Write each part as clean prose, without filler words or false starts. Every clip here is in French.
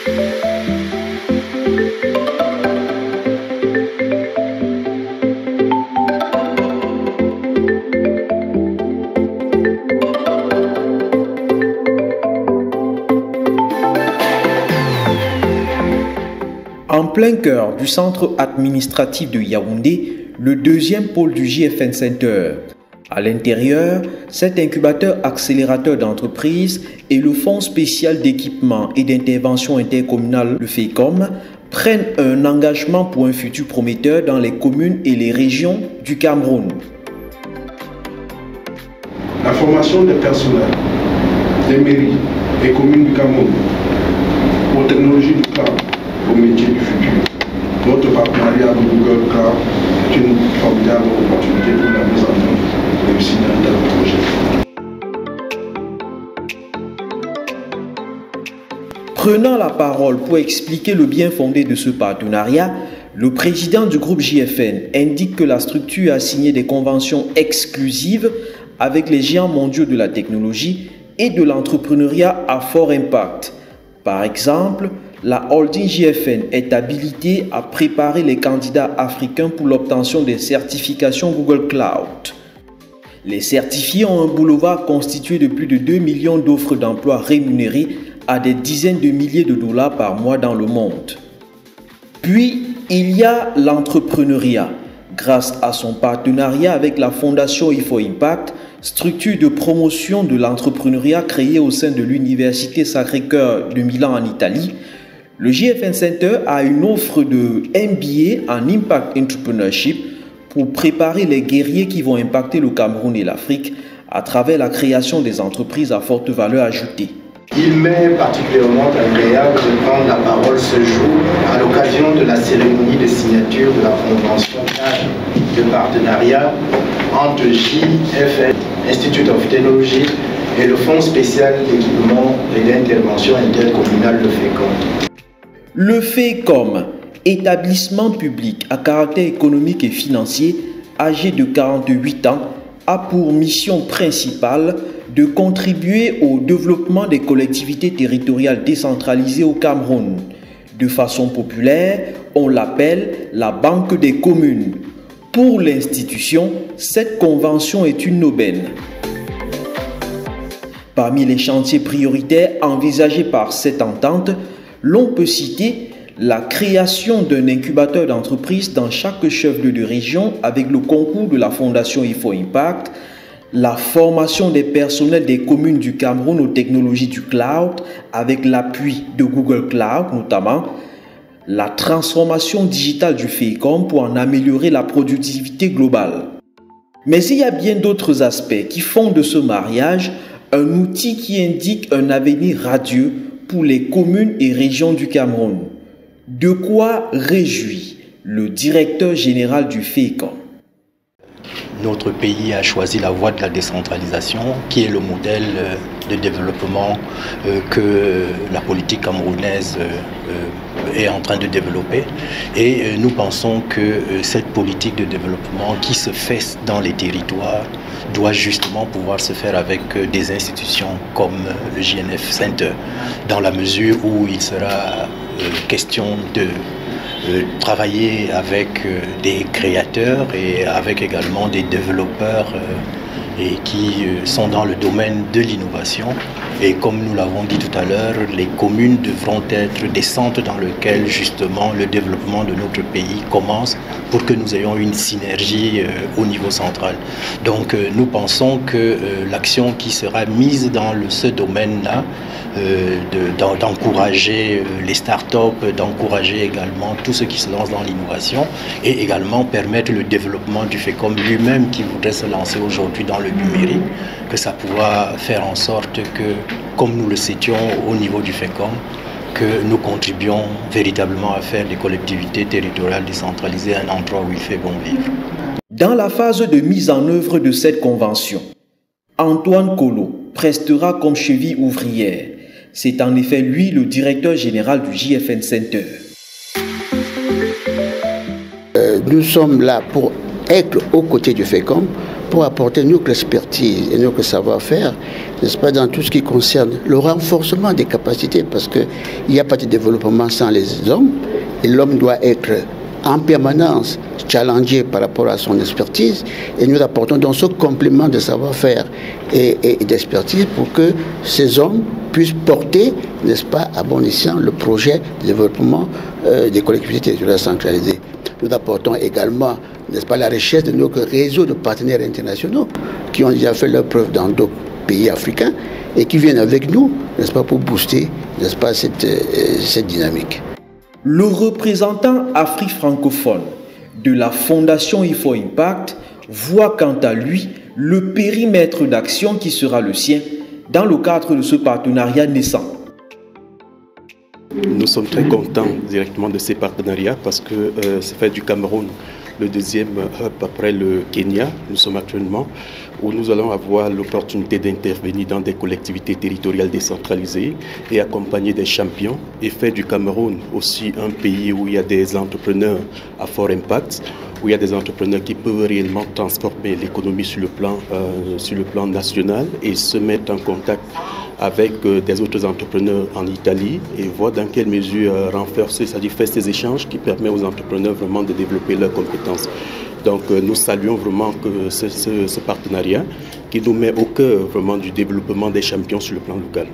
En plein cœur du centre administratif de Yaoundé, le deuxième pôle du JFN Center. À l'intérieur, cet incubateur accélérateur d'entreprises et le Fonds spécial d'équipement et d'intervention intercommunale, le FECOM, prennent un engagement pour un futur prometteur dans les communes et les régions du Cameroun. La formation des personnels, des mairies et communes du Cameroun aux technologies du cloud, aux métiers du futur. Notre partenariat avec Google Cloud est une formidable opportunité pour la mise en œuvre réussie d'un tel projet. Prenant la parole pour expliquer le bien fondé de ce partenariat, le président du groupe JFN indique que la structure a signé des conventions exclusives avec les géants mondiaux de la technologie et de l'entrepreneuriat à fort impact. Par exemple, la holding JFN est habilitée à préparer les candidats africains pour l'obtention des certifications Google Cloud. Les certifiés ont un boulevard constitué de plus de 2 millions d'offres d'emploi rémunérées à des dizaines de milliers de dollars par mois dans le monde. Puis, il y a l'entrepreneuriat. Grâce à son partenariat avec la Fondation IFO Impact, structure de promotion de l'entrepreneuriat créée au sein de l'Université Sacré-Cœur de Milan en Italie, le JFN Center a une offre de MBA en Impact Entrepreneurship pour préparer les guerriers qui vont impacter le Cameroun et l'Afrique à travers la création des entreprises à forte valeur ajoutée. Il m'est particulièrement agréable de prendre la parole ce jour à l'occasion de la cérémonie de signature de la convention de partenariat entre JFN, Institute of Technology, et le Fonds spécial d'équipement et d'intervention intercommunale, le FECOM. Le FECOM, établissement public à caractère économique et financier, âgé de 48 ans, a pour mission principale de contribuer au développement des collectivités territoriales décentralisées au Cameroun. De façon populaire, on l'appelle la Banque des communes. Pour l'institution, cette convention est une aubaine. Parmi les chantiers prioritaires envisagés par cette entente, l'on peut citer la création d'un incubateur d'entreprise dans chaque chef-lieu de région avec le concours de la Fondation IFO Impact, la formation des personnels des communes du Cameroun aux technologies du cloud avec l'appui de Google Cloud notamment, la transformation digitale du FECOM pour en améliorer la productivité globale. Mais il y a bien d'autres aspects qui font de ce mariage un outil qui indique un avenir radieux pour les communes et régions du Cameroun. De quoi réjouit le directeur général du FECOM. Notre pays a choisi la voie de la décentralisation, qui est le modèle de développement que la politique camerounaise est en train de développer. Et nous pensons que cette politique de développement qui se fait dans les territoires doit justement pouvoir se faire avec des institutions comme le JFN Center, dans la mesure où il sera question de travailler avec des créateurs et avec également des développeurs et qui sont dans le domaine de l'innovation. Et comme nous l'avons dit tout à l'heure, les communes devront être des centres dans lesquels justement le développement de notre pays commence pour que nous ayons une synergie au niveau central. Donc nous pensons que l'action qui sera mise dans ce domaine-là, d'encourager les startups, d'encourager également tous ceux qui se lancent dans l'innovation et également permettre le développement du FECOM lui-même qui voudrait se lancer aujourd'hui dans le numérique, que ça pourra faire en sorte que, comme nous le citions au niveau du FECOM, que nous contribuons véritablement à faire des collectivités territoriales décentralisées un endroit où il fait bon vivre. Dans la phase de mise en œuvre de cette convention, Antoine Kolo prestera comme cheville ouvrière. C'est en effet lui le directeur général du JFN Center. Nous sommes là pour être aux côtés du FECOM pour apporter notre expertise et notre savoir-faire, n'est-ce pas, dans tout ce qui concerne le renforcement des capacités, parce qu'il n'y a pas de développement sans les hommes, et l'homme doit être en permanence challengé par rapport à son expertise, et nous apportons donc ce complément de savoir-faire et d'expertise pour que ces hommes puissent porter, n'est-ce pas, à bon escient le projet de développement des collectivités territoriales centralisées. Nous apportons également, n'est-ce pas, la richesse de notre réseau de partenaires internationaux qui ont déjà fait leur preuve dans d'autres pays africains et qui viennent avec nous, n'est-ce pas, pour booster, n'est-ce pas, cette dynamique. Le représentant Afrique francophone de la Fondation IFO Impact voit quant à lui le périmètre d'action qui sera le sien dans le cadre de ce partenariat naissant. Nous sommes très contents directement de ces partenariats parce que ça fait du Cameroun le deuxième hub après le Kenya. Nous sommes actuellement où nous allons avoir l'opportunité d'intervenir dans des collectivités territoriales décentralisées et accompagner des champions et faire du Cameroun aussi un pays où il y a des entrepreneurs à fort impact, où il y a des entrepreneurs qui peuvent réellement transformer l'économie sur le plan national et se mettre en contact avec des autres entrepreneurs en Italie et voir dans quelle mesure renforcer, c'est-à-dire faire ces échanges qui permettent aux entrepreneurs vraiment de développer leurs compétences. Donc nous saluons vraiment que ce partenariat qui nous met au cœur vraiment du développement des champions sur le plan local.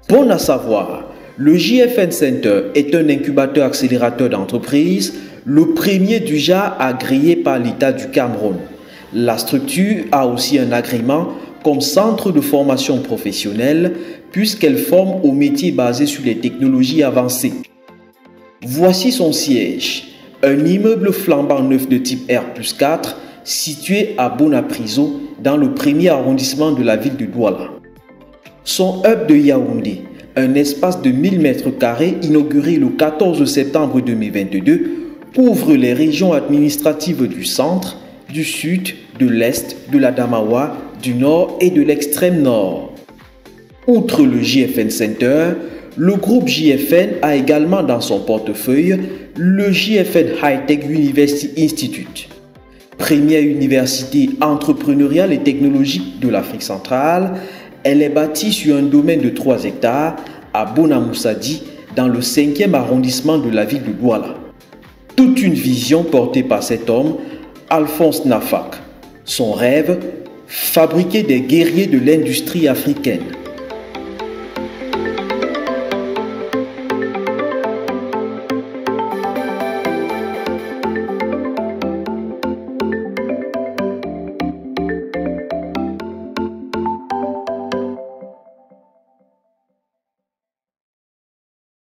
Bon à savoir, le JFN Center est un incubateur accélérateur d'entreprises, le premier du genre agréé par l'État du Cameroun. La structure a aussi un agrément comme centre de formation professionnelle puisqu'elle forme aux métiers basés sur les technologies avancées. Voici son siège, un immeuble flambant neuf de type R+4 situé à Bonapriso dans le premier arrondissement de la ville de Douala. Son hub de Yaoundé, un espace de 1000 m² inauguré le 14 septembre 2022, couvre les régions administratives du centre, du sud, de l'est, de l'Adamawa, du nord et de l'extrême nord. Outre le JFN Center, le groupe JFN a également dans son portefeuille le JFN High-Tech University Institute, première université entrepreneuriale et technologique de l'Afrique centrale. Elle est bâtie sur un domaine de 3 hectares à Bonamoussadi, dans le 5e arrondissement de la ville de Douala. Toute une vision portée par cet homme, Alphonse Nafak. Son rêve, fabriquer des guerriers de l'industrie africaine.